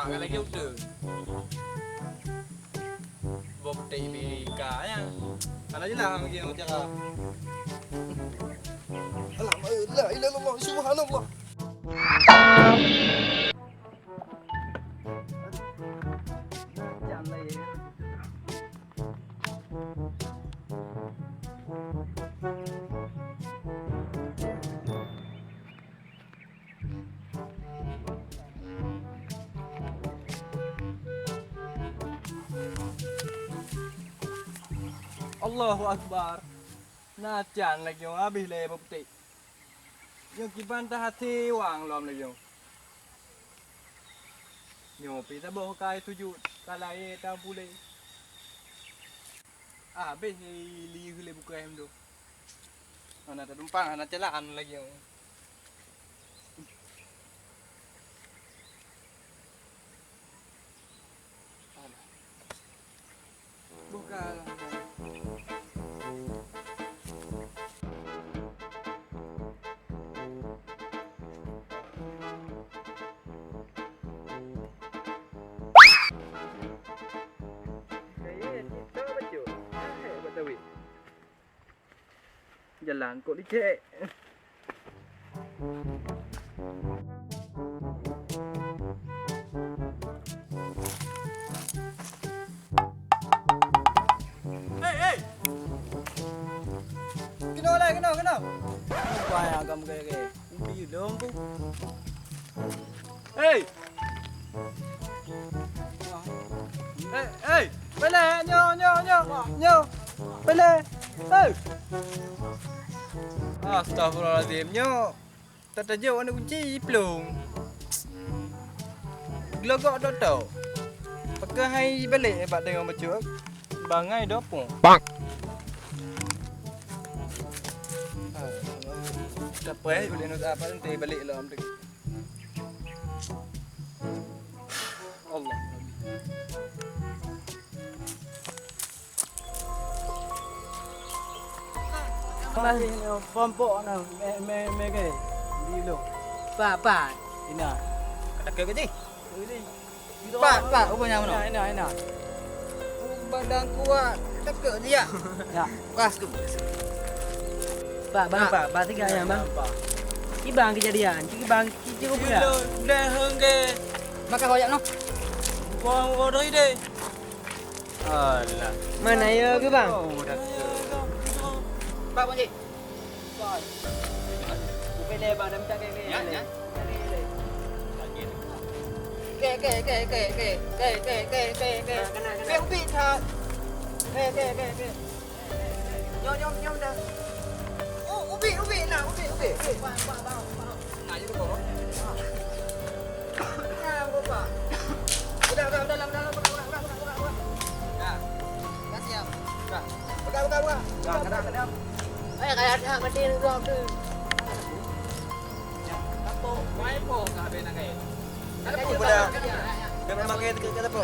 kan lagi udah. Bukti bikanya. Kan aja lah begini cara. Alhamdulillah, la ilaha illallah, subhanallah. Allahu Akbar. Najan lagi yang habis le bukti. Yang kibantah hati wang lom lagi yang. Nyo pi ta boh kai tuju kalai ta pule. Habis li hule buka hem tu. Ana ta tumpang ana celaan lagi yang. Bukan. Jalan kok licik. Hey. Kena. Banyak kamu kayak. Ubi dong bu. Hey. Hey. Bele, nyo. Bele. Hey. Astagfirullahaladzim, nyo. Tak tajuk ada kunci pelung. Gelagak tak tahu. Pakai hai balik pak tengok macam bangai dopong. Bang. Tak apa boleh nak apa nanti balik lah ambil. Allah. Masih pompok na me ke dilo. Pa. Ina. Kata ke ni? Pa, rupanya mana? Ina. Badan kuat. Kata ke dia? Ya. Pas tu. Pa, tiga ayam bang. Ibang kejadian. Ibang cukup ya. Dah hengge. Makan koyak no. Kau order ide. Alah. Mana ya ke bang? Pak Panji. Upele bang dah minta ke. Ya. Ke. Ke ubi tak. Ke. Nyom dah. Oh, ubi nak, ubi. Bang. Nak je kau. Nah, Bapak. Udah. Ya. Kasih ya. Dah. Buka. Kadang. Kayak ada mati dulu tu. Apa? Mai po ka be na kay. Ano po Kaya pala? kaya. Kaya makita kita po.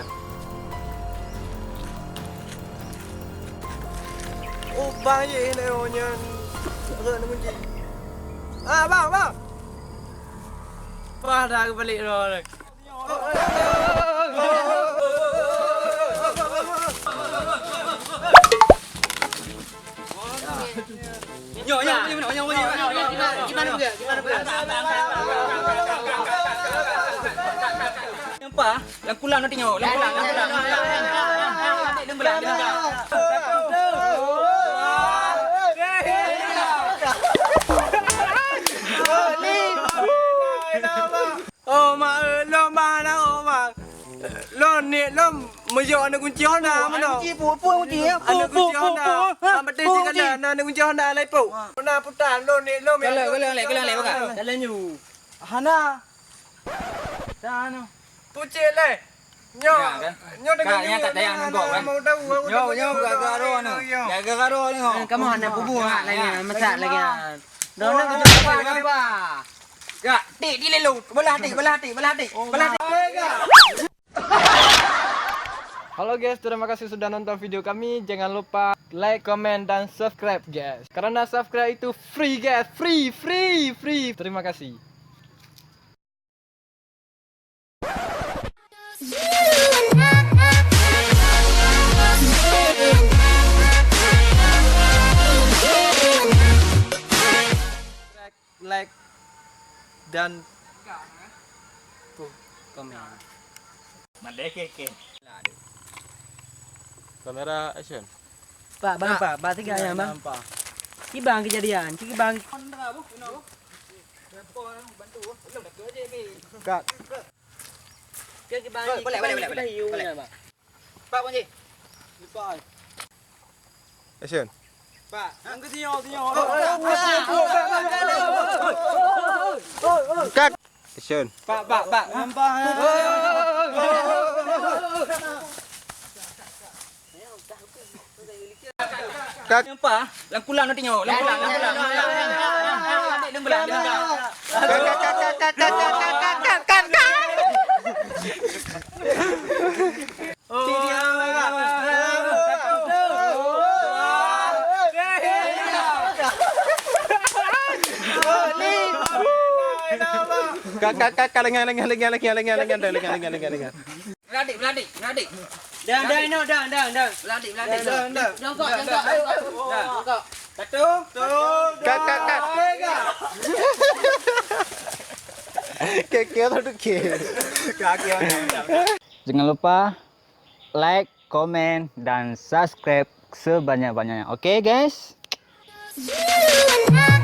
Oh, bang ye na yon yan. Ano naman di? Bang. Para ka balik ro. Nyo, gimana juga? Nampak? Yang kulang nanti nyo. Yang kulang. Oh, mak, lo mana oh, mak. Lo ni lo menjauh anak kunci Honda mana? Kunci kunci ya. Anak kunci Honda. Apa tu cakap anak kunci Honda lai pu. Honda putar lo ni lo. Kelang bang. Jalan you. Hana. Sana. Pucik le. Nyo. Nyo dengan Kayaknya tak ada yang nengok kan. Nyo garo ni. Ya garo ni. Kamu hana bubu lagi, masak lagi. Dona Oh, kerja apa? Ya, dik di lelu. Belah dik. Halo guys, terima kasih sudah nonton video kami. Jangan lupa like, comment, dan subscribe guys. Karena subscribe itu free guys. Free. Terima kasih. dan Komen. Madeke. kamera action. Pak, bang Pak, Pak tiga ya bang. Ki bang kejadian, ki bang. Cut. Ki bang. Boleh. Pak Panji. Action. Pak, angkat tinyo. Cut. Action. Pak. Nampak. Cut. Nampak? Langkulang nanti nyawa. Langkulang. Langkulang. Cut. Lengan. Beladik. Dah, Beladik. Jongkok. Satu. Cut. Keknya tuh Kaki orang. Jangan lupa like, komen, dan subscribe sebanyak-banyaknya. Oke guys? You and I